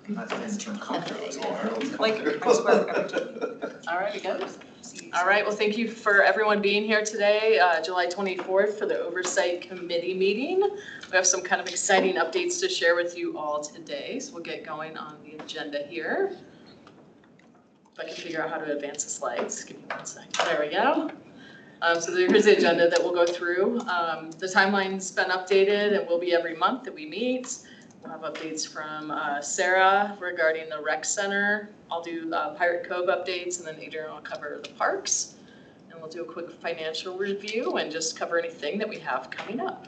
Like All right, we go. All right, well, thank you for everyone being here today, July 24th for the Oversight Committee meeting. We have some kind of exciting updates to share with you all today, so we'll get going on the agenda here. If I can figure out how to advance the slides, give me 1 second. There we go. So here's the agenda that we'll go through. The timeline's been updated and will be every month that we meet. We'll have updates from Sarah regarding the rec center. I'll do Pirate Cove updates, and then Adrian will cover the parks. And we'll do a quick financial review and just cover anything that we have coming up.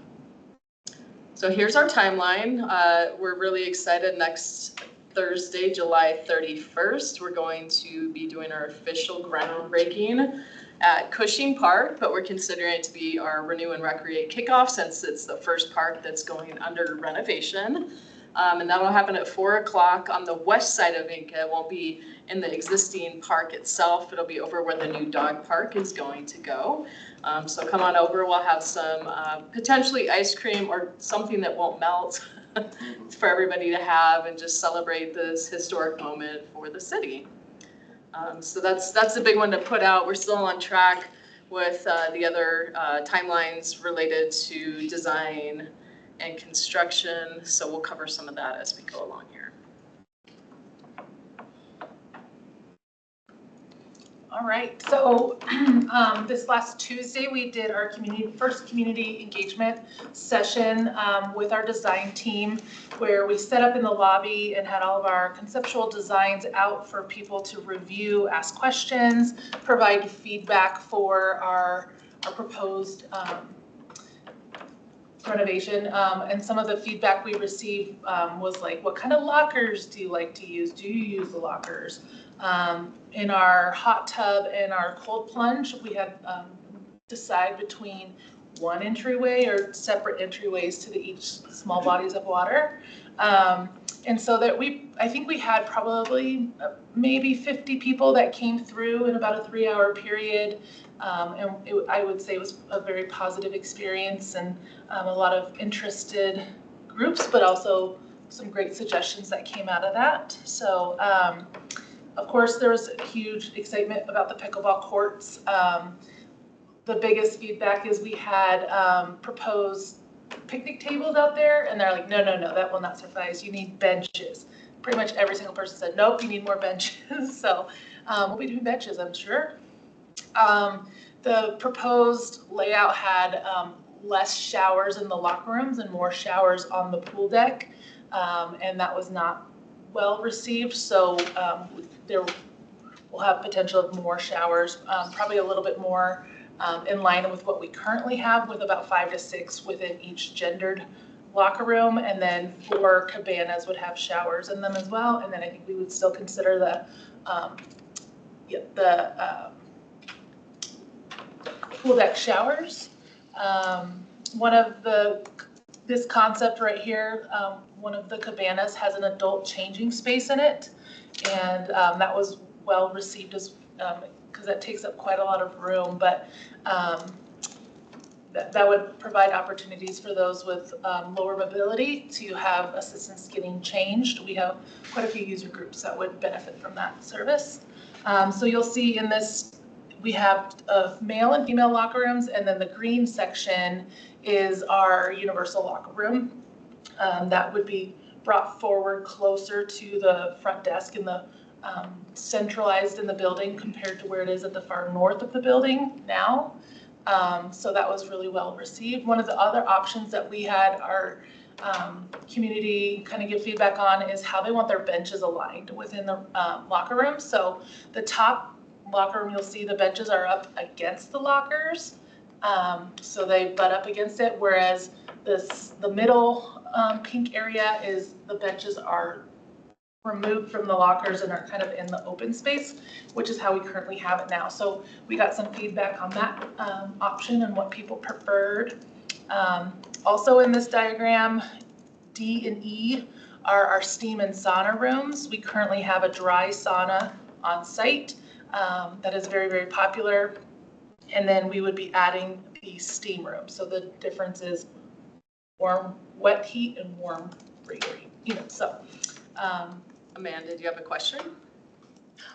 So here's our timeline. We're really excited. Next Thursday, July 31st, we're going to be doing our official groundbreaking at Cushing Park, but we're considering it to be our Renew and Recreate kickoff since it's the first park that's going under renovation. And that'll happen at 4 o'clock on the west side of Inca. It won't be in the existing park itself. It'll be over where the new dog park is going to go. So come on over. We'll have some potentially ice cream or something that won't melt for everybody to have and just celebrate this historic moment for the city. So that's a big one to put out. We're still on track with the other timelines related to design and construction. So we'll cover some of that as we go along here. All right, so this last Tuesday we did our first community engagement session with our design team, where we set up in the lobby and had all of our conceptual designs out for people to review, ask questions, provide feedback for our proposed renovation. And some of the feedback we received was like, what kind of lockers do you like to use? Do you use the lockers? In our hot tub and our cold plunge, we had decide between one entryway or separate entryways to each small bodies of water. And so that I think we had probably maybe 50 people that came through in about a 3-hour period. And I would say it was a very positive experience and a lot of interested groups, but also some great suggestions that came out of that. So, of course, there was huge excitement about the pickleball courts. The biggest feedback is we had proposed picnic tables out there, and they're like, no, that will not suffice. You need benches. Pretty much every single person said, nope, you need more benches. So we'll be doing benches, I'm sure. The proposed layout had less showers in the locker rooms and more showers on the pool deck, and that was not well received. So we'll have potential of more showers, probably a little bit more in line with what we currently have, with about 5 to 6 within each gendered locker room, and then 4 cabanas would have showers in them as well. And then I think we would still consider the pool deck showers. This concept right here, one of the cabanas has an adult changing space in it, and that was well received as because that takes up quite a lot of room, but that would provide opportunities for those with lower mobility to have assistance getting changed. We have quite a few user groups that would benefit from that service. So you'll see in this, we have male and female locker rooms, and then the green section is our universal locker room. That would be brought forward closer to the front desk in the centralized in the building compared to where it is at the far north of the building now. So that was really well received. One of the other options that we had our community kind of give feedback on is how they want their benches aligned within the locker room. So the top locker room, you'll see the benches are up against the lockers. So they butt up against it, whereas the middle pink area is the benches are removed from the lockers and are kind of in the open space, which is how we currently have it now. So we got some feedback on that option and what people preferred. Also in this diagram, D and E are our steam and sauna rooms. We currently have a dry sauna on site that is very, very popular. And then we would be adding the steam room. So the difference is warm, wet heat and warm, free heat, so Amanda, do you have a question?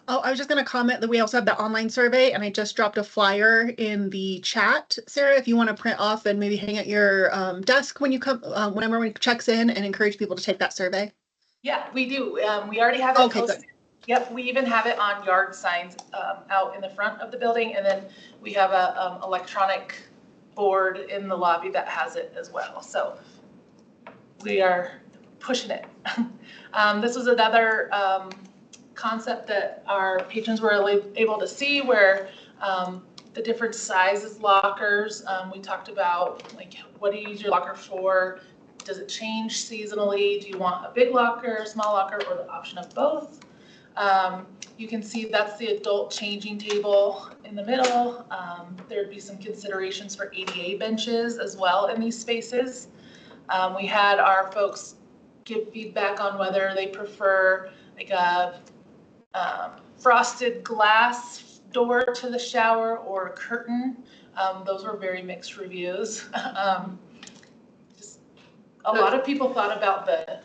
Oh, I was just going to comment that we also have the online survey, and I just dropped a flyer in the chat, Sarah, if you want to print off and maybe hang at your desk when you come, whenever everyone checks in, and encourage people to take that survey. Yeah, we do. We already have it Okay, posted. good. Yep, we even have it on yard signs out in the front of the building, and then we have a electronic board in the lobby that has it as well. So we are pushing it. This was another concept that our patrons were able to see, where the different sizes lockers. We talked about, like, what do you use your locker for? Does it change seasonally? Do you want a big locker, small locker, or the option of both? You can see that's the adult changing table in the middle. There'd be some considerations for ADA benches as well in these spaces. We had our folks give feedback on whether they prefer like a frosted glass door to the shower or a curtain. Those were very mixed reviews. Just a lot of people thought about the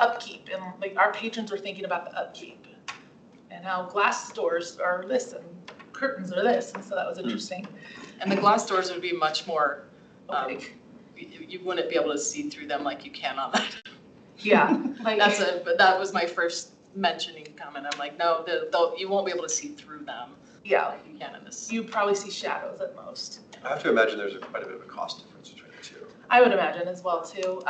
upkeep, and like our patrons were thinking about the upkeep and how glass doors are this and curtains are this, and so that was interesting. And the glass doors would be much more, Okay. you wouldn't be able to see through them like you can on that. Yeah, like But that was my first mentioning comment. I'm like, no, you won't be able to see through them. yeah, Like you can in this. you probably see shadows at most. I have to imagine there's quite a bit of a cost difference between the two. I would imagine as well too.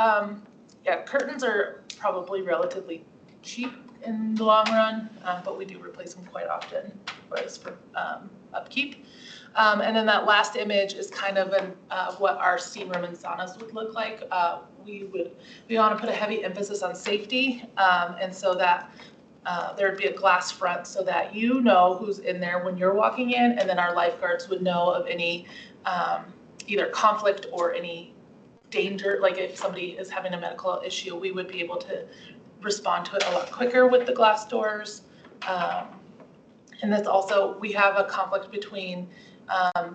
Yeah, curtains are probably relatively cheap in the long run, but we do replace them quite often, whereas for upkeep. And then that last image is kind of what our steam room and saunas would look like. We want to put a heavy emphasis on safety, and so that there would be a glass front so that you know who's in there when you're walking in, and then our lifeguards would know of any either conflict or any danger. Like if somebody is having a medical issue, we would be able to respond to it a lot quicker with the glass doors. And that's also, we have a conflict between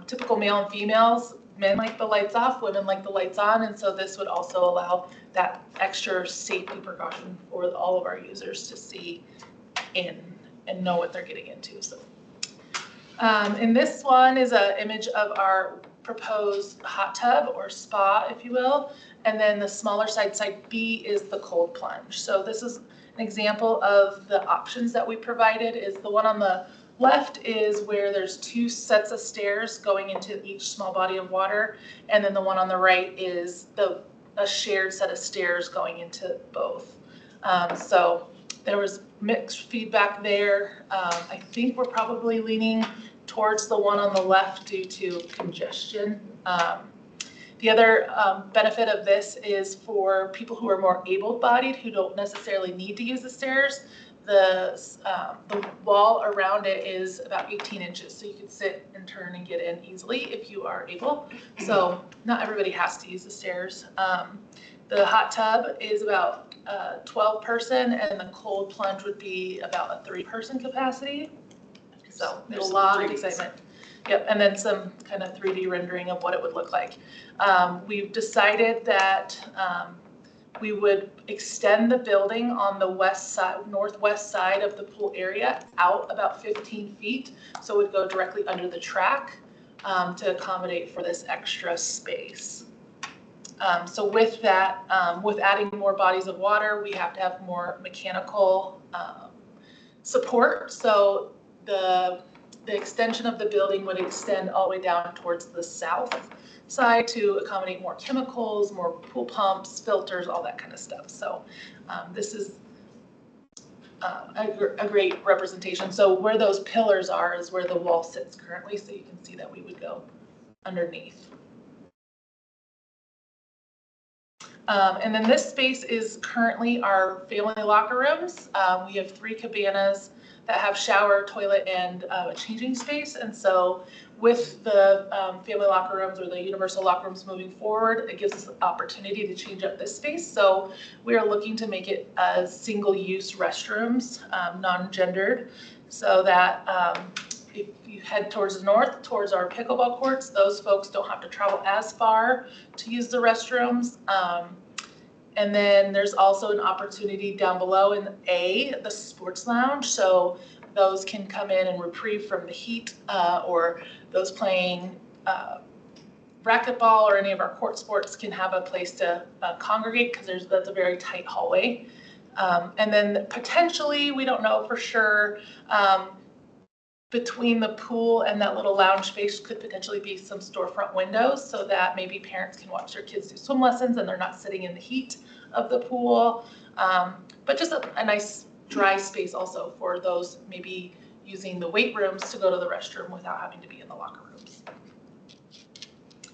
typical male and females. Men like the lights off, women like the lights on, and so this would also allow that extra safety precaution for all of our users to see in and know what they're getting into. So, and this one is an image of our proposed hot tub or spa, if you will, and then the smaller side B is the cold plunge. So this is an example of the options that we provided. Is the one on the left is where there's 2 sets of stairs going into each small body of water, and then the one on the right is a shared set of stairs going into both. So there was mixed feedback there. I think we're probably leaning towards the one on the left due to congestion. The other benefit of this is for people who are more able-bodied, who don't necessarily need to use the stairs. The wall around it is about 18 inches, so you can sit and turn and get in easily if you are able. So not everybody has to use the stairs. The hot tub is about 12-person, and the cold plunge would be about a 3-person capacity. So there's a lot of excitement. Yep, and then some kind of 3D rendering of what it would look like. We've decided that we would extend the building on the northwest side of the pool area out about 15 feet. So it would go directly under the track to accommodate for this extra space. So with that, with adding more bodies of water, we have to have more mechanical support. So the extension of the building would extend all the way down towards the south side to accommodate more chemicals, more pool pumps, filters, all that kind of stuff. So this is a great representation. So where those pillars are is where the wall sits currently. So you can see that we would go underneath. And then this space is currently our family locker rooms. We have 3 cabanas that have shower, toilet, and a changing space. And so with the family locker rooms or the universal locker rooms moving forward, it gives us the opportunity to change up this space. So we are looking to make it single-use restrooms, non-gendered, so that if you head towards the north, towards our pickleball courts, those folks don't have to travel as far to use the restrooms. And then there's also an opportunity down below in the sports lounge. So those can come in and reprieve from the heat, or those playing racquetball or any of our court sports can have a place to congregate, because that's a very tight hallway. And then potentially, we don't know for sure, between the pool and that little lounge space could potentially be some storefront windows, so that maybe parents can watch their kids do swim lessons and they're not sitting in the heat of the pool. But just a nice dry space also for those maybe using the weight rooms to go to the restroom without having to be in the locker rooms.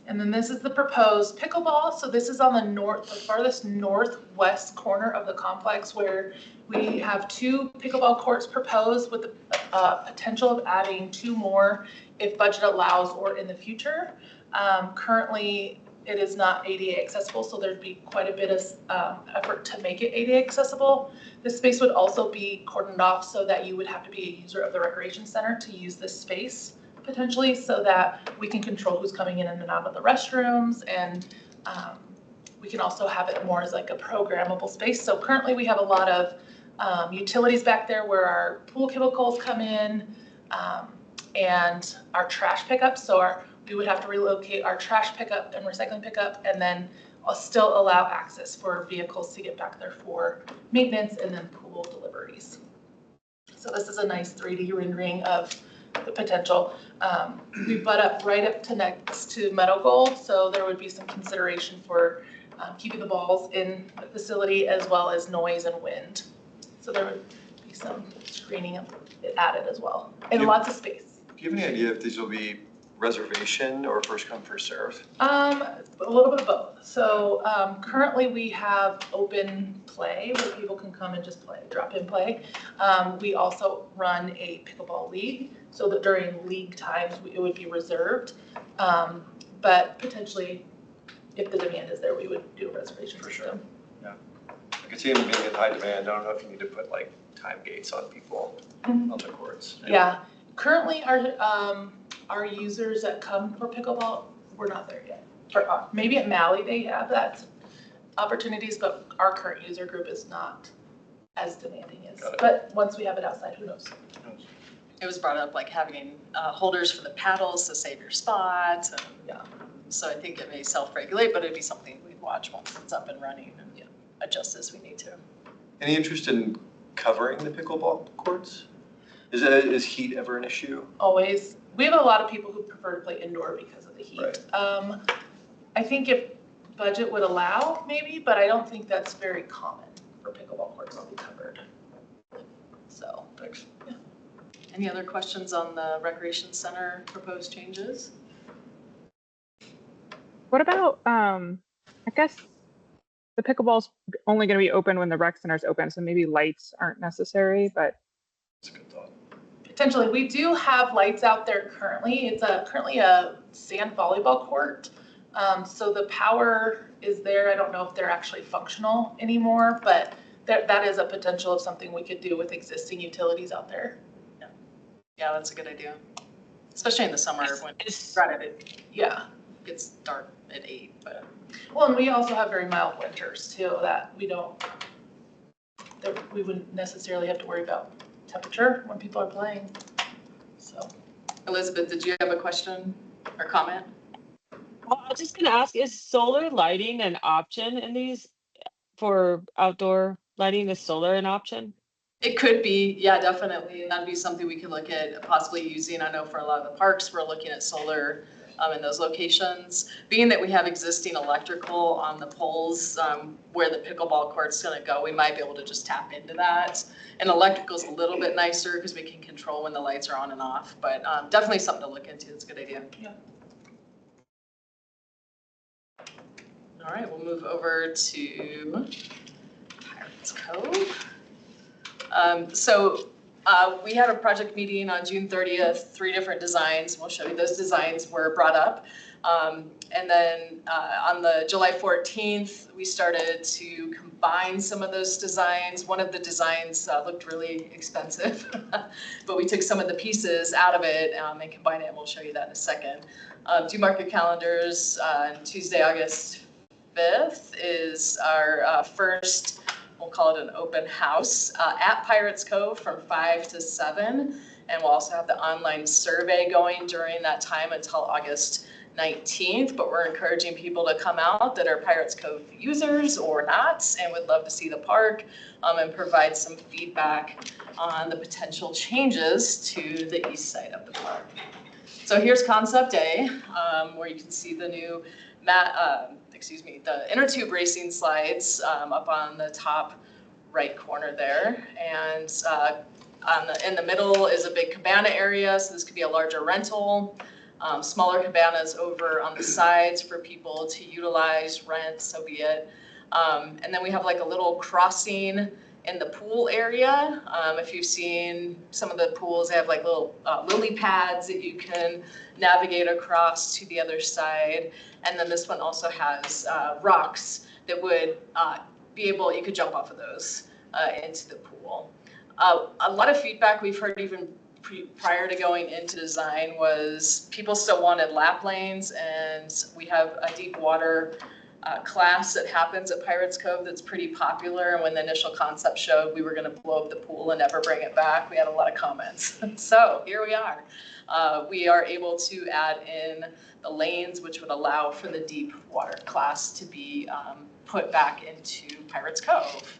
And then this is the proposed pickleball. So this is on the farthest northwest corner of the complex, where we have 2 pickleball courts proposed, with the potential of adding 2 more if budget allows or in the future. Currently, it is not ADA accessible, so there'd be quite a bit of effort to make it ADA accessible. This space would also be cordoned off, so that you would have to be a user of the recreation center to use this space, potentially, so that we can control who's coming in and out of the restrooms, and we can also have it more as like a programmable space. So currently we have a lot of utilities back there where our pool chemicals come in, and our trash pickup. So we would have to relocate our trash pickup and recycling pickup, and then still allow access for vehicles to get back there for maintenance and then pool deliveries. So this is a nice 3D rendering of the potential. We butt up right up to next to Meadow Gold, so there would be some consideration for keeping the balls in the facility, as well as noise and wind. So there would be some screening added as well, and lots of space. Do you have any idea if these will be reservation or first come, first serve? A little bit of both. So currently we have open play where people can come and just play, drop in play. We also run a pickleball league, so that during league times it would be reserved. But potentially, if the demand is there, we would do a reservation for sure. Yeah, I could see them being in high demand. I don't know if you need to put like time gates on people on the courts. Yeah, currently our users that come for pickleball, we're not there yet. Maybe at Mally they have that opportunities, but our current user group is not as demanding as. But once we have it outside, who knows? It was brought up like having holders for the paddles to save your spot. And, yeah. So I think it may self-regulate, but it'd be something we'd watch once it's up and running and adjust as we need to. Any interest in covering the pickleball courts? Is heat ever an issue? Always. We have a lot of people who prefer to play indoor because of the heat. Right. I think if budget would allow, maybe, but I don't think that's very common for pickleball courts to be covered. So, Thanks. Yeah. Any other questions on the recreation center proposed changes? What about, I guess the pickleball's only going to be open when the rec center's open, so maybe lights aren't necessary, but. That's a good thought. Potentially, we do have lights out there currently. It's currently a sand volleyball court. So the power is there. I don't know if they're actually functional anymore, but that is a potential of something we could do with existing utilities out there. Yeah, that's a good idea. Especially in the summer when It's it Yeah. gets dark at 8, but. Well, and we also have very mild winters too, that we wouldn't necessarily have to worry about temperature when people are playing. So, Elizabeth, did you have a question or comment? Well, I was just gonna ask, is solar lighting an option in these for outdoor lighting? Is solar an option? It could be, yeah, definitely. And that'd be something we could look at possibly using. I know for a lot of the parks, we're looking at solar in those locations. Being that we have existing electrical on the poles where the pickleball court's gonna go, we might be able to just tap into that. And electrical's a little bit nicer because we can control when the lights are on and off, but definitely something to look into. It's a good idea. Yeah. All right, we'll move over to Pirates Cove. We had a project meeting on June 30th, 3 different designs. We'll show you those designs were brought up. And then on the July 14th, we started to combine some of those designs. One of the designs looked really expensive, but we took some of the pieces out of it and combined it, and we'll show you that in a second. Do mark your calendars on Tuesday, August 25th is our first, we'll call it an open house at Pirates Cove from 5 to 7. And we'll also have the online survey going during that time until August 19th. But we're encouraging people to come out that are Pirates Cove users or not and would love to see the park and provide some feedback on the potential changes to the east side of the park. So here's concept A, where you can see the new the inner tube racing slides up on the top right corner there. And in the middle is a big cabana area, so this could be a larger rental. Smaller cabanas over on the sides for people to utilize, rent, so be it. And then we have like a little crossing in the pool area. If you've seen some of the pools, they have like little lily pads that you can navigate across to the other side. And then this one also has rocks that would you could jump off of those into the pool. A lot of feedback we've heard even prior to going into design was people still wanted lap lanes, and we have a deep water class that happens at Pirates Cove that's pretty popular. And when the initial concept showed we were going to blow up the pool and never bring it back, we had a lot of comments. So here we are. We are able to add in the lanes, which would allow for the deep water class to be put back into Pirates Cove.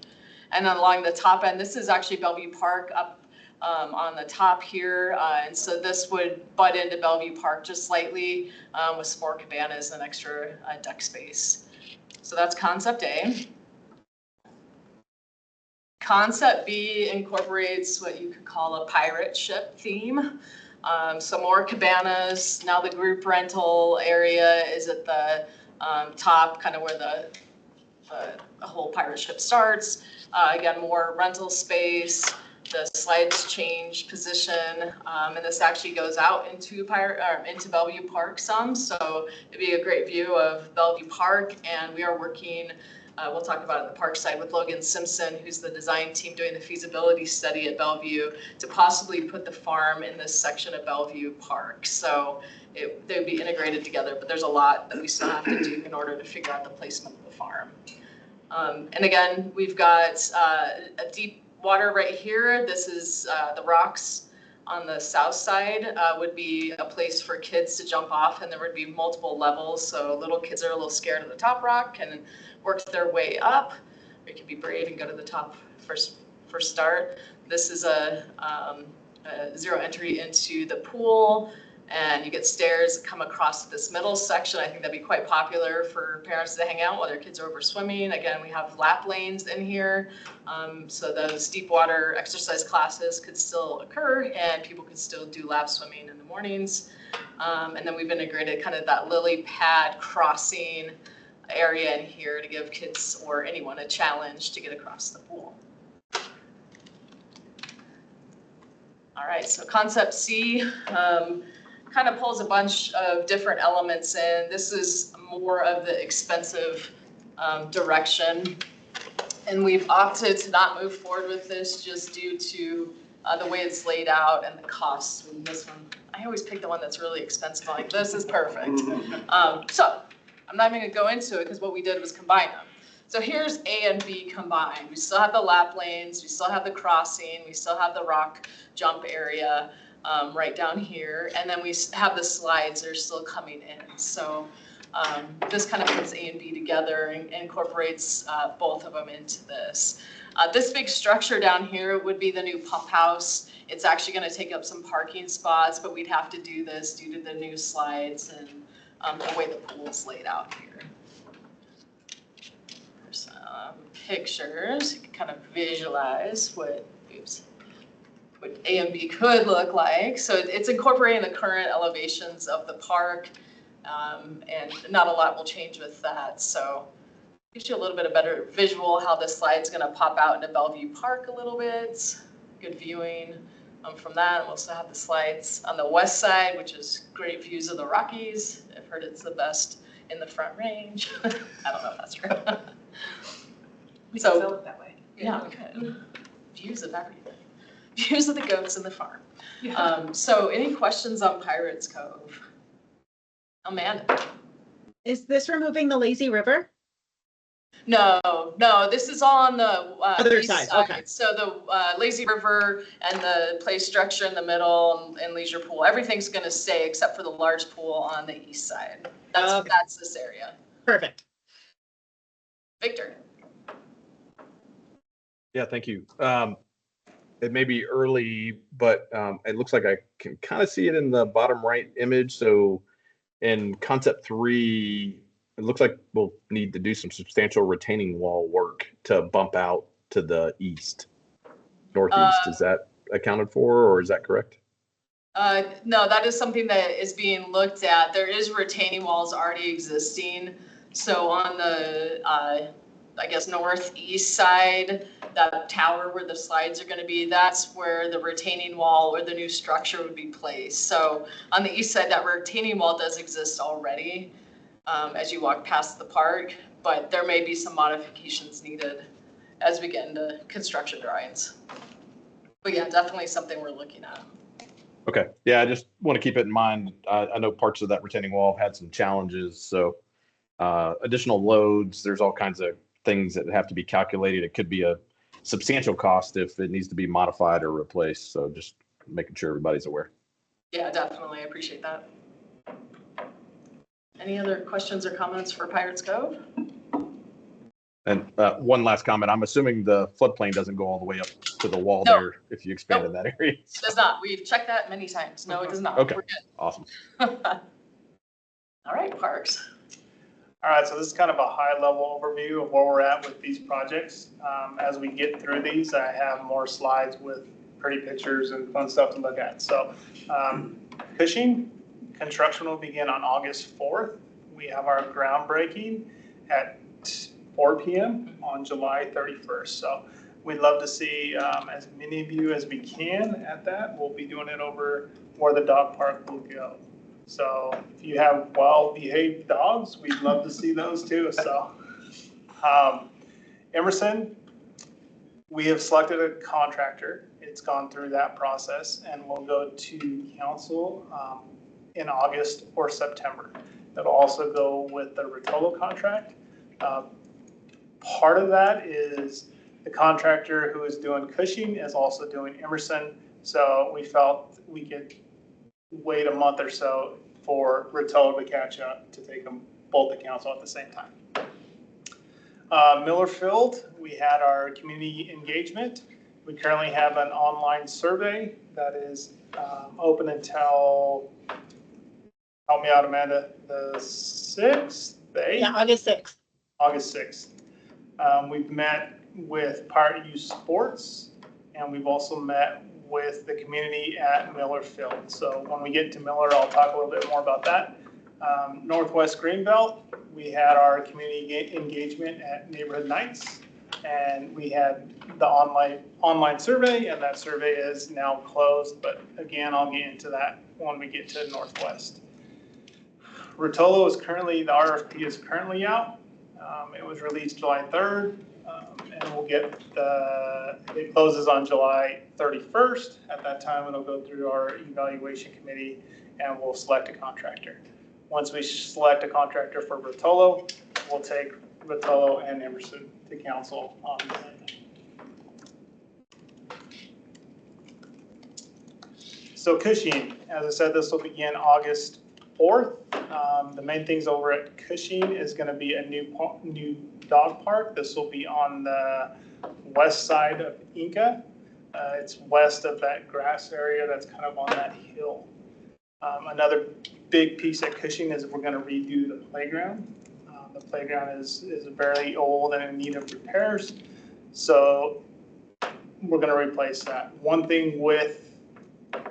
And then along the top end, this is actually Bellevue Park up on the top here. And so this would butt into Bellevue Park just slightly with some more cabanas and extra deck space. So that's concept A. Concept B incorporates what you could call a pirate ship theme. So more cabanas. Now the group rental area is at the top, kind of where the whole pirate ship starts. Again, more rental space. The slides change position, and this actually goes out into Bellevue Park some. So it'd be a great view of Bellevue Park, and we are working. We'll talk about it on the park side with Logan Simpson, who's the design team doing the feasibility study at Bellevue, to possibly put the farm in this section of Bellevue Park. So they would be integrated together, but there's a lot that we still have to do in order to figure out the placement of the farm. And again, we've got a deep water right here. This is the rocks on the south side would be a place for kids to jump off, and there would be multiple levels. So little kids are a little scared of the top rock and work their way up. Or you can be brave and go to the top first start. This is a zero entry into the pool, and you get stairs that come across this middle section. I think that'd be quite popular for parents to hang out while their kids are over swimming. Again, we have lap lanes in here, so those deep water exercise classes could still occur, and people could still do lap swimming in the mornings. And then we've integrated kind of that lily pad crossing area in here to give kids or anyone a challenge to get across the pool. All right, so concept C kind of pulls a bunch of different elements in. This is more of the expensive direction, and we've opted to not move forward with this just due to the way it's laid out and the costs. And this one, I always pick the one that's really expensive. I'm like, this is perfect. So I'm not even gonna go into it because what we did was combine them. So here's A and B combined. We still have the lap lanes, we still have the crossing, we still have the rock jump area right down here, and then we have the slides that are still coming in. So this kind of puts A and B together and incorporates both of them into this. This big structure down here would be the new pump house. It's actually going to take up some parking spots, but we'd have to do this due to the new slides and the way the pool is laid out here. There's some pictures. You can kind of visualize what A and B could look like. So it's incorporating the current elevations of the park, and not a lot will change with that. So gives you a little bit of better visual how this slide's going to pop out into Bellevue Park a little bit. Good viewing from that. We'll also have the slides on the west side, which is great views of the Rockies. I've heard it's the best in the Front Range. I don't know if that's true. We can sell it that way. Yeah, we could. Views of everything. Views of the goats and the farm. Yeah. So any questions on Pirates Cove? Amanda? Is this removing the lazy river? No, this is on the Other east side, side. okay. So the lazy river and the play structure in the middle and leisure pool, everything's going to stay except for the large pool on the east side. That's this area. Perfect. Victor. Yeah, thank you. It may be early, but it looks like I can kind of see it in the bottom right image. So in concept 3, it looks like we'll need to do some substantial retaining wall work to bump out to the northeast. Is that accounted for, or is that correct? No, that is something that is being looked at. There is retaining walls already existing. So on the, I guess, northeast side, that tower where the slides are going to be, that's where the retaining wall or the new structure would be placed. So on the east side, that retaining wall does exist already as you walk past the park, but there may be some modifications needed as we get into construction drawings. But yeah, definitely something we're looking at. Okay. Yeah, I just want to keep it in mind. I know parts of that retaining wall have had some challenges. So additional loads, there's all kinds of things that have to be calculated. It could be a substantial cost if it needs to be modified or replaced. So just making sure everybody's aware. Yeah, definitely. I appreciate that. Any other questions or comments for Pirates Cove? And one last comment. I'm assuming the floodplain doesn't go all the way up to the wall No. there if you expand in that area. It does not. We've checked that many times. No, it does not. Okay. We're good. Awesome. All right, Parks. All right, so this is kind of a high-level overview of where we're at with these projects. As we get through these, I have more slides with pretty pictures and fun stuff to look at. So Cushing, construction will begin on August 4th. We have our groundbreaking at 4 p.m. on July 31st. So we'd love to see as many of you as we can at that. We'll be doing it over where the dog park will go. So if you have well-behaved dogs, we'd love to see those too. So Emerson, we have selected a contractor. It's gone through that process and will go to council in August or September. It'll also go with the Rotolo contract. Part of that is the contractor who is doing Cushing is also doing Emerson. So we felt we could wait a month or so for Rotolo to catch up to take them both to council at the same time. Millerfield, we had our community engagement. We currently have an online survey that is open until, help me out, Amanda, the 6th, the 8th? Yeah, August 6th. August 6th. We've met with Pirate Youth Sports, and we've also met with the community at Millerfield. So when we get to Miller, I'll talk a little bit more about that. Northwest Greenbelt, we had our community engagement at Neighborhood Nights, and we had the online survey, and that survey is now closed. But again, I'll get into that when we get to Northwest. Rotolo is currently, the RFP is currently out. It was released July 3rd, and we'll get it closes on July 31st. At that time, it'll go through our evaluation committee, and we'll select a contractor. Once we select a contractor for Rotolo, we'll take Rotolo and Emerson to council on the site. So Cushing, as I said, this will begin August 4th. The main things over at Cushing is going to be a new dog park. This will be on the west side of Inca. It's west of that grass area that's kind of on that hill. Another big piece at Cushing is we're going to redo the playground. The playground is very old and in need of repairs. So we're going to replace that. One thing with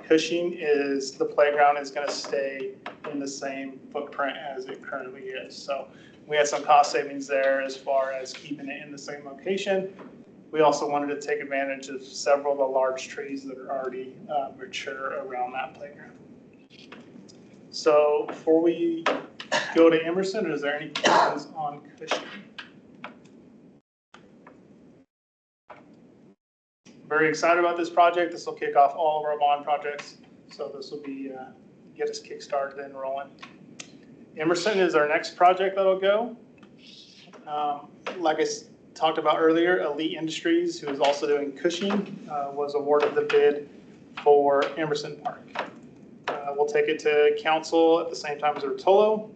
Cushing is the playground is going to stay in the same footprint as it currently is. So we had some cost savings there as far as keeping it in the same location. We also wanted to take advantage of several of the large trees that are already mature around that playground. So before we go to Emerson, is there any questions on Cushing? Very excited about this project. This will kick off all of our bond projects. So this will be get us kick-started and rolling. Emerson is our next project that'll go. Like I talked about earlier, Elite Industries, who is also doing Cushing, was awarded the bid for Emerson Park. We'll take it to council at the same time as Rotolo.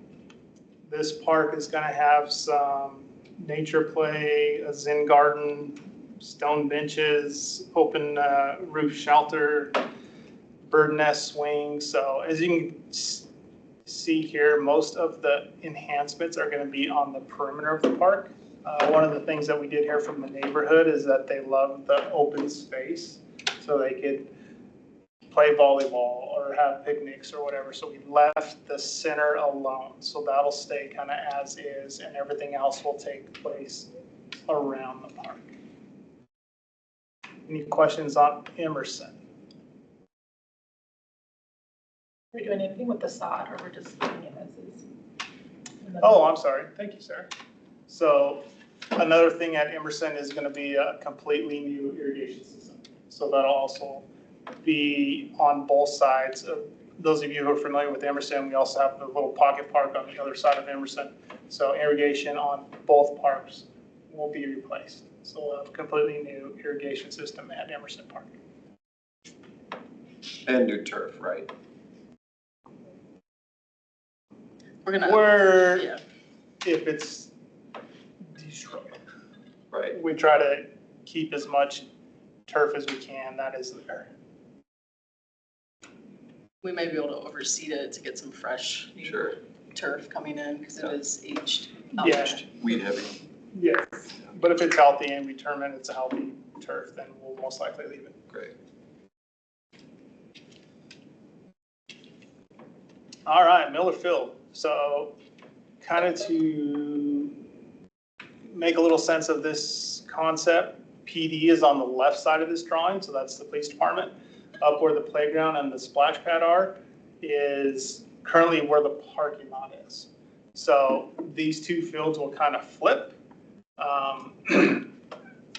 This park is going to have some nature play, a Zen garden, stone benches, open roof shelter, bird nest swing. So as you can see here, most of the enhancements are going to be on the perimeter of the park. One of the things that we did hear from the neighborhood is that they love the open space, so they could play volleyball or have picnics or whatever. So we left the center alone. So that'll stay kind of as is, and everything else will take place around the park. Any questions on Emerson? Are we doing anything with the sod, or we're just leaving it as is? Oh, I'm sorry. Thank you, Sarah. So another thing at Emerson is going to be a completely new irrigation system. So that'll also be on both sides. Those of you who are familiar with Emerson, we also have the little pocket park on the other side of Emerson. So irrigation on both parks will be replaced. So we'll have a completely new irrigation system at Emerson Park. And new turf, right? Yeah. If it's destroyed, Right. we try to keep as much turf as we can that is there. We may be able to overseed it to get some fresh new Sure. turf coming in because it is aged. Yeah. Weed heavy. Yes, but if it's healthy and we determine it's a healthy turf, then we'll most likely leave it. Great. All right, Miller Field. So kind of to make a little sense of this concept, PD is on the left side of this drawing, so that's the police department. Up where the playground and the splash pad are is currently where the parking lot is. So these two fields will kind of flip.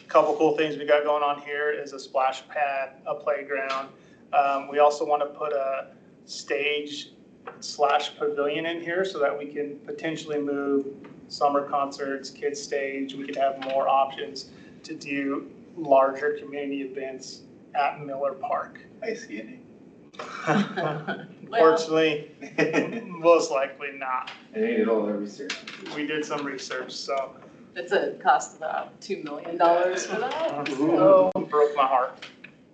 Couple cool things we got going on here is a splash pad, a playground. We also want to put a stage / pavilion in here so that we can potentially move summer concerts, kids stage. We could have more options to do larger community events at Miller Park. I see it. Unfortunately, most likely not. I need all the research. We did some research, so. It's a cost of about $2 million for that. So broke my heart.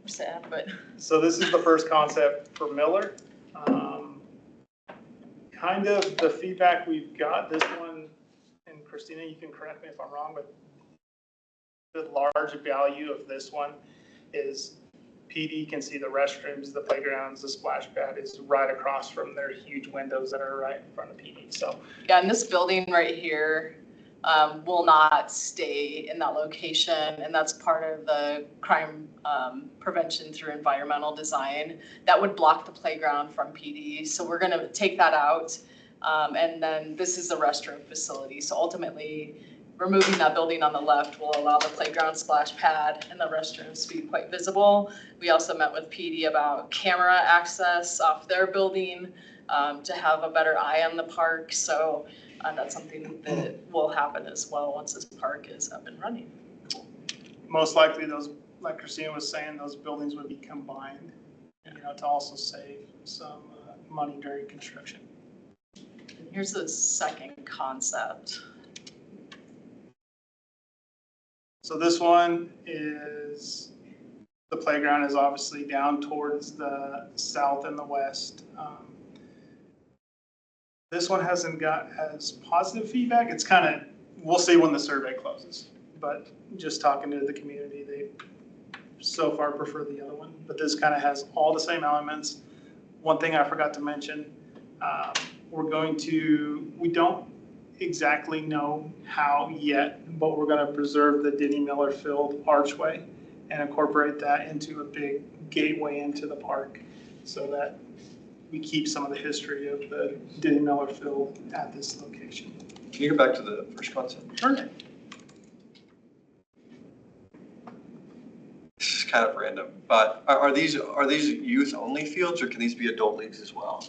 We're sad, but. So this is the first concept for Miller. Kind of the feedback we've got, this one, and Christina, you can correct me if I'm wrong, but the large value of this one is PD can see the restrooms, the playgrounds, the splash pad is right across from their huge windows that are right in front of PD. So yeah, and this building right here will not stay in that location, and that's part of the crime prevention through environmental design. That would block the playground from PD, so we're going to take that out, and then this is the restroom facility. So ultimately, removing that building on the left will allow the playground, splash pad, and the restrooms to be quite visible. We also met with PD about camera access off their building to have a better eye on the park. So that's something that will happen as well once this park is up and running. most likely those, like Christina was saying, those buildings would be combined, to also save some money during construction. And here's the second concept. So this one is, the playground is obviously down towards the south and the west. This one hasn't got as positive feedback. It's kind of, we'll see when the survey closes. But just talking to the community, they so far prefer the other one. But this kind of has all the same elements. One thing I forgot to mention, we don't exactly know how yet, but we're going to preserve the Denny Miller Field archway and incorporate that into a big gateway into the park so that we keep some of the history of the Denny Miller Field at this location. Can you go back to the first concept? Sure. This is kind of random, but are these youth only fields, or can these be adult leagues as well?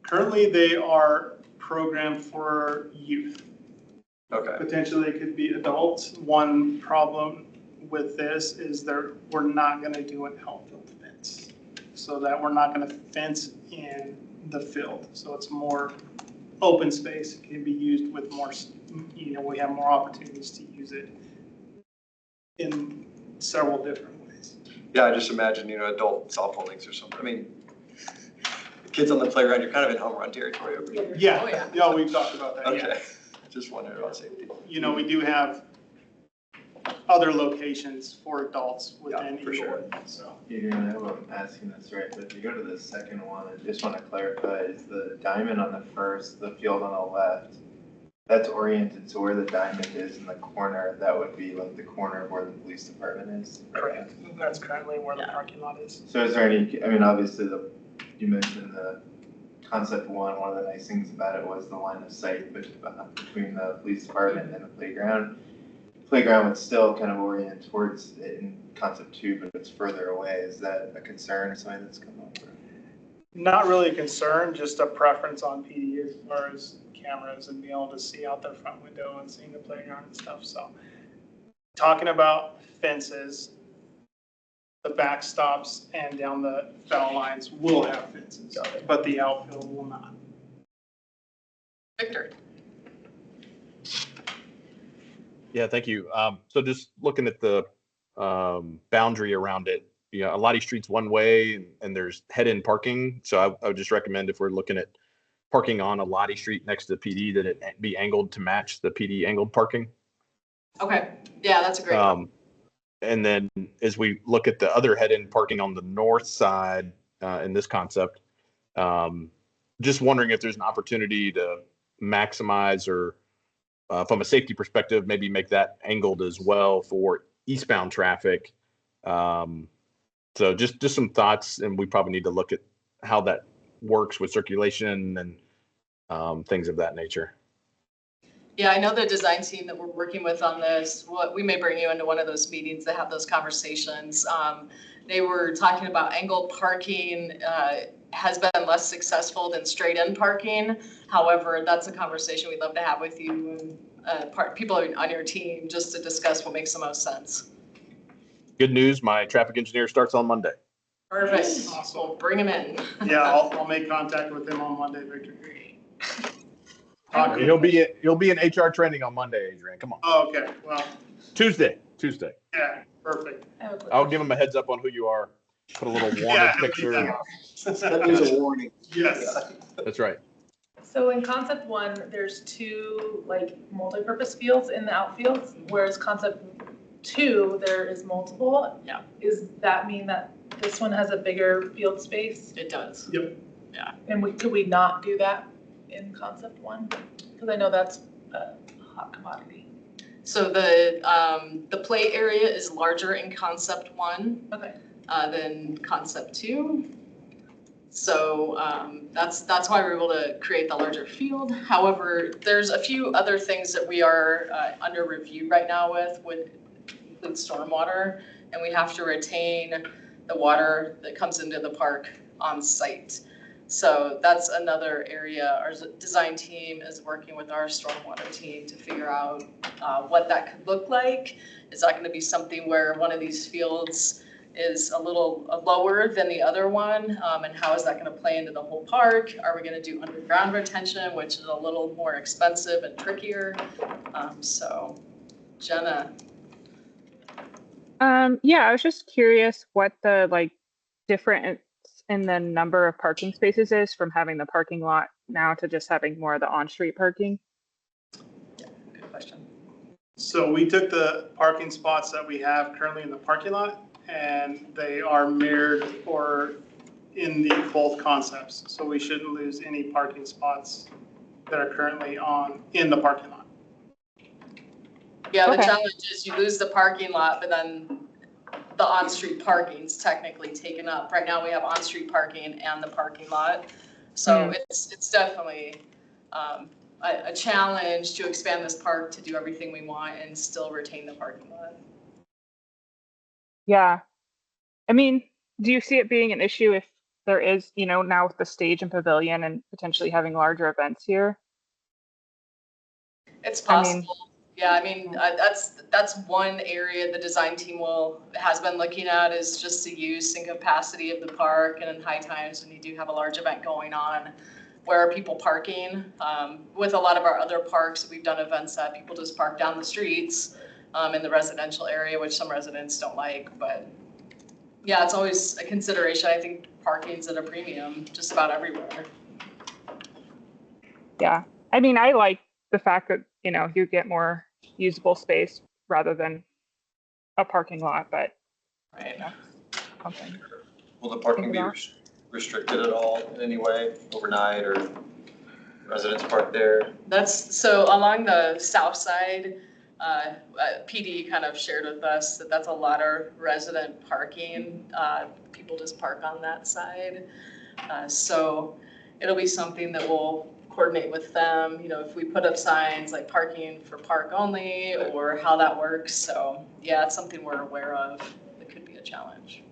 Currently, they are programmed for youth. Okay, Potentially it could be adults. One problem with this is we're not gonna do an outfield fence. So that we're not gonna fence in the field. So it's more open space. It can be used with more, we have more opportunities to use it in several different ways. yeah, I just imagine, adult softball leagues or something. I mean, kids on the playground, you're kind of in home run territory over here. Yeah, Oh, yeah. yeah, we've talked about that, yeah. Okay, just wondering about safety. We do have other locations for adults within for sure. Eagle, so. Adrian, I hope I'm asking this right, but if you go to the second one, I just want to clarify, is the diamond on the first, the field on the left, that's oriented to where the diamond is in the corner, that would be like the corner of where the police department is? Correct. That's currently where the parking lot is. So is there any, I mean, obviously you mentioned the concept one of the nice things about it was the line of sight between the police department and the playground. Playground would still kind of orient towards it in concept two, but it's further away. Is that a concern or something that's come up? Not really a concern, just a preference on PD as far as cameras and being able to see out their front window and seeing the playground and stuff. So talking about fences, the backstops and down the foul lines will have fences, but the outfield will not. Victor? Yeah, thank you. So just looking at the boundary around it, Lottie Street's one way and there's head-in parking. So I would just recommend if we're looking at parking on a Lottie Street next to the PD, that it be angled to match the PD angled parking. Okay, yeah, that's a great one. And then as we look at the other head-in parking on the north side in this concept, just wondering if there's an opportunity to maximize or from a safety perspective, maybe make that angled as well for eastbound traffic. So just some thoughts, and we probably need to look at how that works with circulation and things of that nature. Yeah, I know the design team that we're working with on this. We may bring you into one of those meetings to have those conversations. They were talking about angled parking has been less successful than straight-in parking. However, that's a conversation we'd love to have with you and people on your team just to discuss what makes the most sense. Good news, my traffic engineer starts on Monday. Perfect. Awesome. We'll bring him in. Yeah, I'll make contact with him on Monday, Victor. He'll be in HR training on Monday, Adrian. Come on. Oh, okay, well, Tuesday. yeah, perfect. I'll give him a heads up on who you are. Put a little wanted Yeah, picture. That needs a warning. Yes. That's right. So in concept one, there's two multi-purpose fields in the outfield, whereas concept two, there is multiple. Yeah. Does that mean that this one has a bigger field space? It does. Yep. Yeah. And could we not do that in concept one? Because I know that's a hot commodity. So the play area is larger in concept one. Okay. Than concept two. So that's why we're able to create the larger field. However, there's a few other things that we are under review right now with include stormwater, and we have to retain the water that comes into the park on site. So that's another area. Our design team is working with our stormwater team to figure out what that could look like. Is that going to be something where one of these fields is a little lower than the other one, and how is that going to play into the whole park? Are we going to do underground retention, which is a little more expensive and trickier? So, Jenna. Yeah, I was just curious what the difference in the number of parking spaces is from having the parking lot now to just having more of the on-street parking. Yeah, good question. So we took the parking spots that we have currently in the parking lot, and they are mirrored or in the both concepts. So we shouldn't lose any parking spots that are currently in the parking lot. Yeah, the Okay. challenge is you lose the parking lot, but then the on-street parking's technically taken up. Right now we have on-street parking and the parking lot. So it's definitely a challenge to expand this park to do everything we want and still retain the parking lot. Yeah. I mean, do you see it being an issue if there is, now with the stage and pavilion and potentially having larger events here? It's I mean- possible. Yeah, I mean, that's one area the design team has been looking at, is just the use and capacity of the park, and in high times when you do have a large event going on, where are people parking? With a lot of our other parks, we've done events that people just park down the streets in the residential area, which some residents don't like, but yeah, it's always a consideration. I think parking's at a premium just about everywhere. Yeah, I mean, I like the fact that, you know, you get more usable space rather than a parking lot, but Right. something. Will the parking be Think about. restricted at all in any way, overnight, or residents park there? So along the south side, PD kind of shared with us that that's a lot of resident parking. People just park on that side. So it'll be something that we'll coordinate with them, you know, if we put up signs like parking for park only, or how that works. So yeah, it's something we're aware of. It could be a challenge.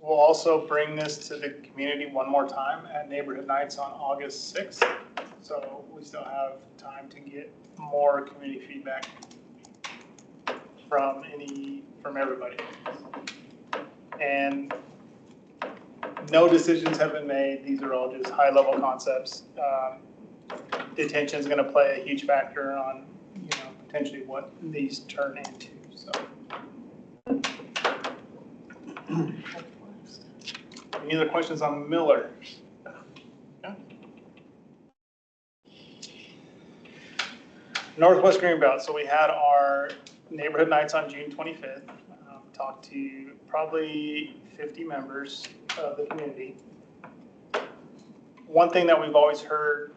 We'll also bring this to the community one more time at Neighborhood Nights on August 6th. So we still have time to get more community feedback from everybody. And no decisions have been made. These are all just high-level concepts. Detention is going to play a huge factor on, you know, potentially what these turn into. So, any other questions on Miller? Yeah. Northwest Greenbelt. So we had our neighborhood nights on June 25th. Talked to probably 50 members of the community. One thing that we've always heard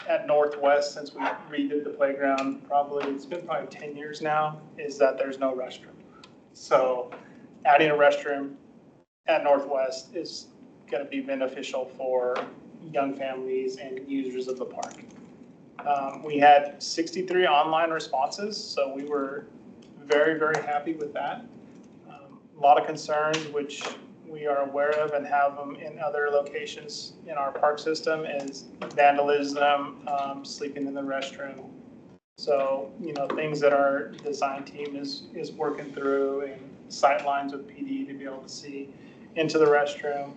at Northwest since we redid the playground, it's been probably 10 years now, is that there's no restroom. So adding a restroom at Northwest is going to be beneficial for young families and users of the park. We had 63 online responses, so we were very, very happy with that. A lot of concerns, which we are aware of and have them in other locations in our park system, is vandalism, sleeping in the restroom. So, you know, things that our design team is working through, and sight lines with PD to be able to see into the restroom.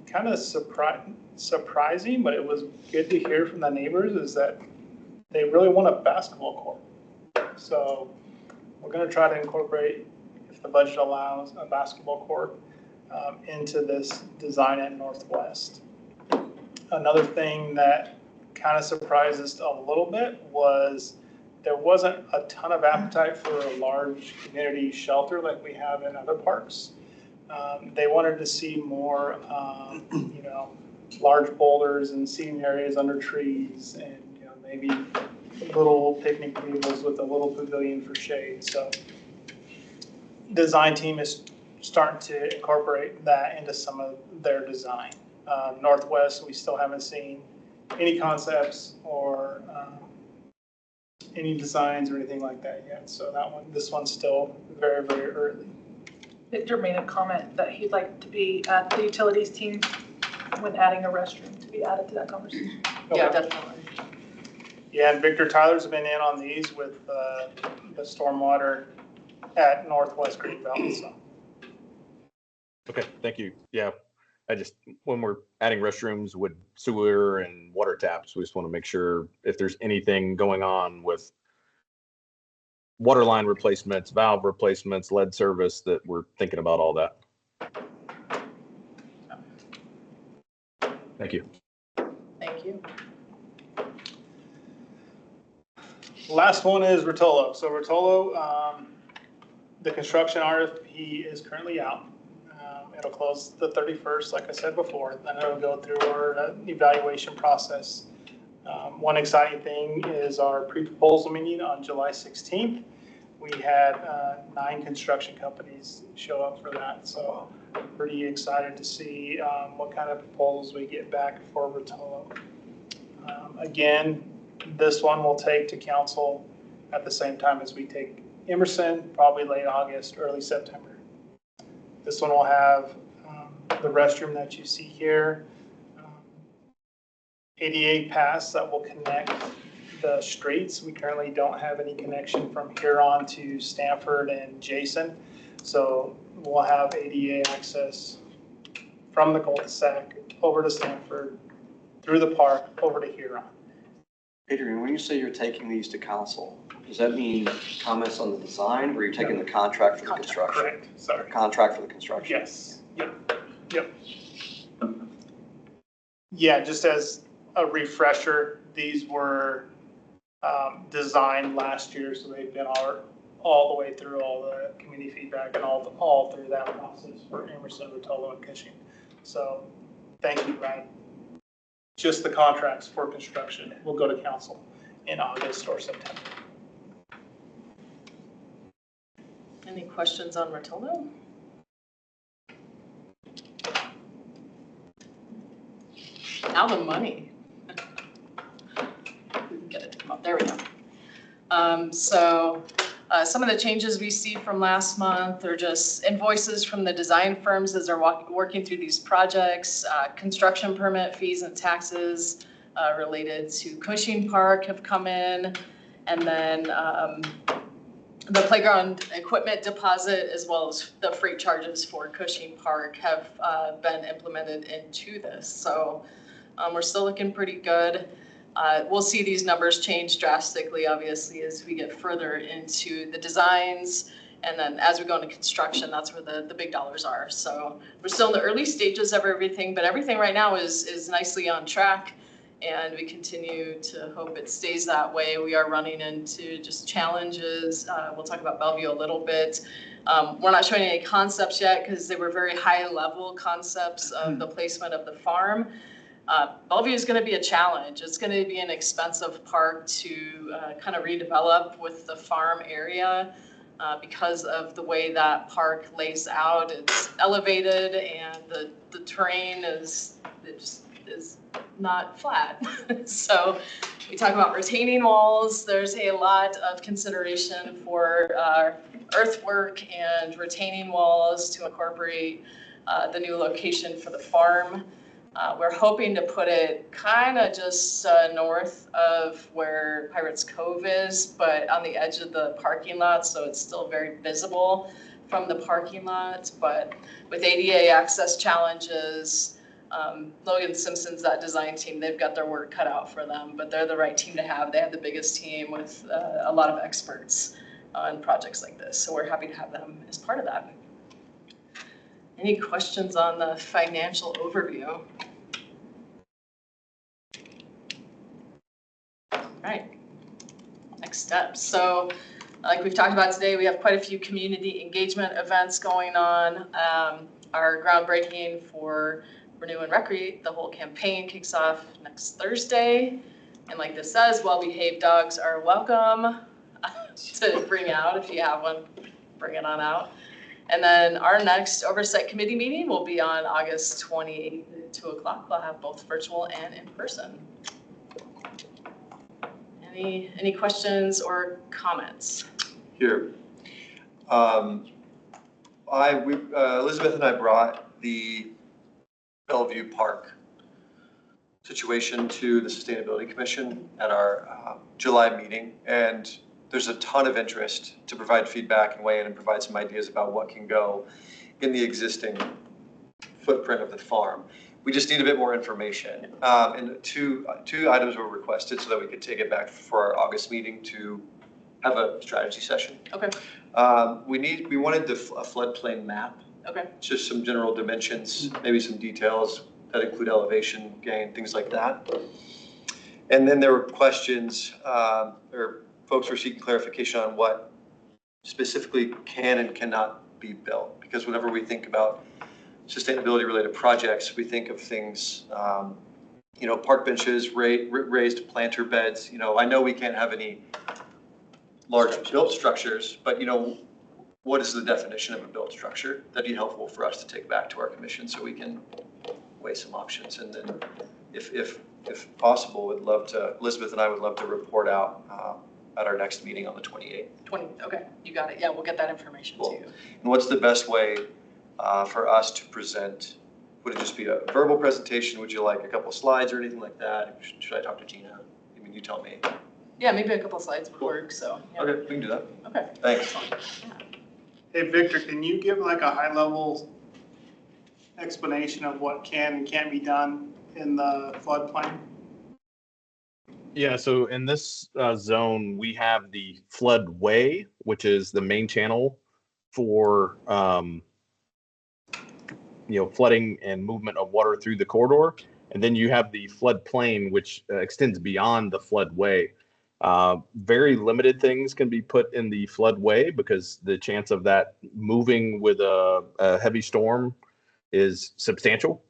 Kind of surprising, but it was good to hear from the neighbors, is that they really want a basketball court. So we're going to try to incorporate, if the budget allows, a basketball court into this design at Northwest. Another thing that kind of surprised us a little bit was there wasn't a ton of appetite for a large community shelter like we have in other parks. They wanted to see more, you know, large boulders and seating areas under trees, and, you know, maybe little picnic tables with a little pavilion for shade. So design team is starting to incorporate that into some of their design. Northwest, we still haven't seen any concepts or any designs or anything like that yet. So this one's still very, very early. Victor made a comment that he'd like to be at the utilities team when adding a restroom, to be added to that conversation. Yeah, Okay. definitely. Yeah, and Victor Tyler's been in on these with the stormwater at Northwest Greenbelt. So. Okay, thank you. Yeah, when we're adding restrooms with sewer and water taps, we just want to make sure if there's anything going on with water line replacements, valve replacements, lead service, that we're thinking about all that. Thank you. Thank you. Last one is Rotolo. So Rotolo, the construction RFP is currently out. It'll close the 31st, like I said before. Then it'll go through our evaluation process. One exciting thing is our pre-proposal meeting on July 16th. We had 9 construction companies show up for that. So pretty excited to see what kind of proposals we get back for Rotolo. Again, this one will take to council at the same time as we take Emerson, probably late August, early September. This one will have the restroom that you see here, ADA pass that will connect the streets. We currently don't have any connection from Huron to Stanford and Jason. So we'll have ADA access from the cul-de-sac over to Stanford, through the park, over to Huron. Adrian, when you say you're taking these to council, does that mean comments on the design, or you're taking the contract for the construction? Correct, sorry. Contract for the construction? Yes, yep. Yeah, just as a refresher, these were designed last year, so they've been all the way through all the community feedback and all through that process for Emerson, Rotolo, and Cushing. So thank you, Ryan. Just the contracts for construction will go to council in August or September. Any questions on Rotolo? Now the money. We can get it to come up. There we go. Some of the changes we see from last month are just invoices from the design firms as they're working through these projects, construction permit fees and taxes related to Cushing Park have come in, and then the playground equipment deposit as well as the freight charges for Cushing Park have been implemented into this. So we're still looking pretty good. We'll see these numbers change drastically, obviously, as we get further into the designs. And then as we go into construction, that's where the big dollars are. So we're still in the early stages of everything, but everything right now is nicely on track. And we continue to hope it stays that way. We are running into just challenges. We'll talk about Bellevue a little bit. We're not showing any concepts yet because they were very high level concepts of the placement of the farm. Bellevue is going to be a challenge. It's going to be an expensive park to kind of redevelop with the farm area because of the way that park lays out. It's elevated and the terrain is not flat. So we talk about retaining walls. There's a lot of consideration for earthwork and retaining walls to incorporate the new location for the farm. We're hoping to put it kind of just north of where Pirates Cove is, but on the edge of the parking lot, so it's still very visible from the parking lot. But with ADA access challenges, Logan Simpson's that design team, they've got their work cut out for them, but they're the right team to have. They have the biggest team with a lot of experts on projects like this, so we're happy to have them as part of that. Any questions on the financial overview? All right, next steps. So like we've talked about today, we have quite a few community engagement events going on. Our groundbreaking for Renew and Recreate, the whole campaign kicks off next Thursday. And like this says, well-behaved dogs are welcome to bring out. If you have one, bring it on out. And then our next Oversight Committee meeting will be on August 28th at 2 o'clock. We'll have both virtual and in person. Any questions or comments? Here. Elizabeth and I brought the Bellevue Park situation to the Sustainability Commission at our July meeting, and there's a ton of interest to provide feedback and weigh in and provide some ideas about what can go in the existing footprint of the farm. We just need a bit more information. And two items were requested so that we could take it back for our August meeting to have a strategy session. Okay. We wanted a floodplain map. Okay. Just some general dimensions, maybe some details that include elevation gain, things like that. And then there were questions, or folks were seeking clarification on what specifically can and cannot be built. Because whenever we think about sustainability related projects, we think of things, park benches, raised planter beds. I know we can't have any large built structures, but what is the definition of a built structure? That'd be helpful for us to take back to our commission so we can weigh some options. And then if possible, Elizabeth and I would love to report out at our next meeting on the 28th. Okay, you got it. Yeah, we'll get that information to you. And what's the best way for us to present would it just be a verbal presentation? Would you like a couple slides or anything like that? Should I talk to Gina? I mean, you tell me. Yeah, maybe a couple slides would work, so. Yeah. Okay, we can do that. Okay. Thanks. Hey, Victor, can you give like a high level explanation of what can and can't be done in the floodplain? Yeah, so in this zone, we have the floodway, which is the main channel for flooding and movement of water through the corridor. And then you have the floodplain, which extends beyond the floodway. Very limited things can be put in the floodway because the chance of that moving with a heavy storm is substantial.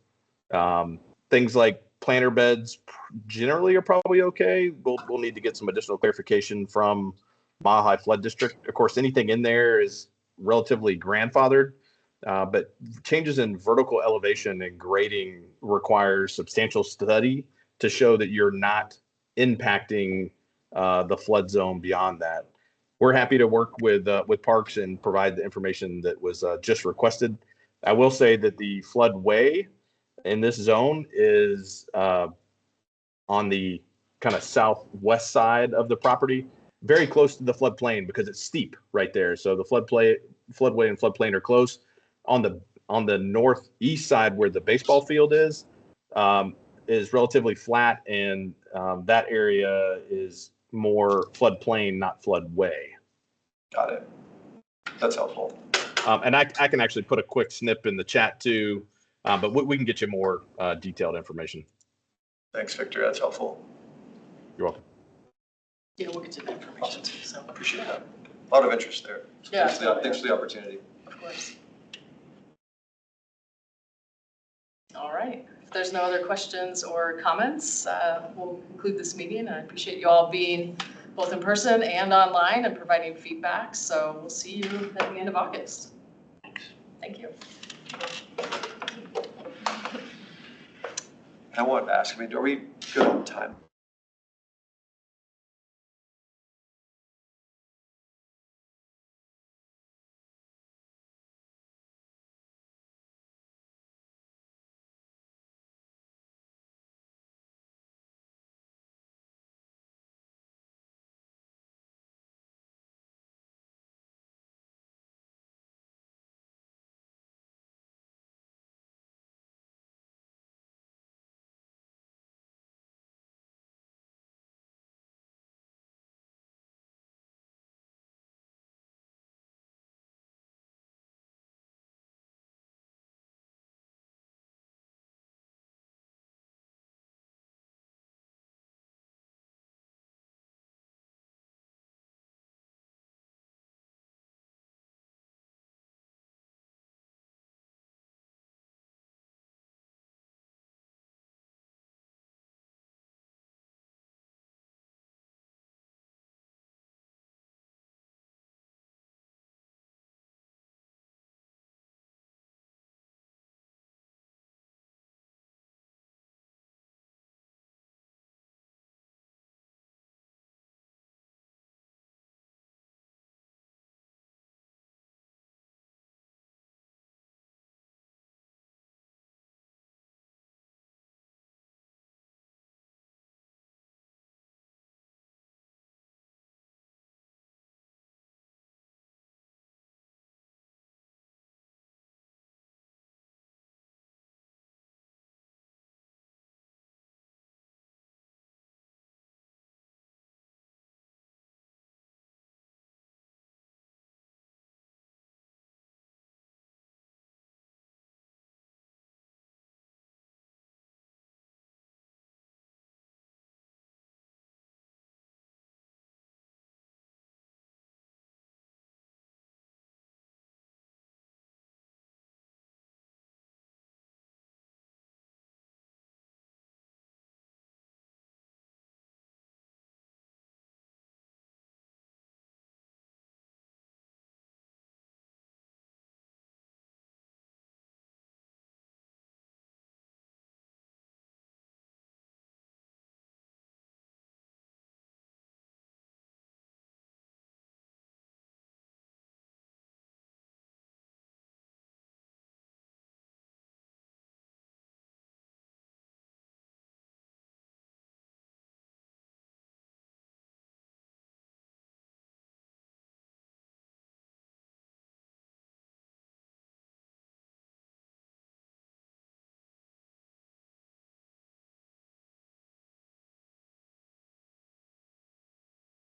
Things like planter beds generally are probably okay. We'll need to get some additional clarification from Mile High Flood District. Of course, anything in there is relatively grandfathered, but changes in vertical elevation and grading requires substantial study to show that you're not impacting the flood zone beyond that. We're happy to work with Parks and provide the information that was just requested. I will say that the floodway in this zone is on the kind of southwest side of the property, very close to the floodplain because it's steep right there. So the floodway and floodplain are close. On the northeast side where the baseball field is relatively flat, and that area is more floodplain, not floodway. Got it. That's helpful. And I can actually put a quick snip in the chat too, but we can get you more detailed information. Thanks, Victor. That's helpful. You're welcome. Yeah, we'll get you the information too, so. Appreciate that. A lot of interest there. So Yeah. Thanks for the opportunity. Of course. All right. If there's no other questions or comments, we'll conclude this meeting. I appreciate you all being both in person and online and providing feedback. So we'll see you at the end of August. Thank you. I wanted to ask, are we good on time?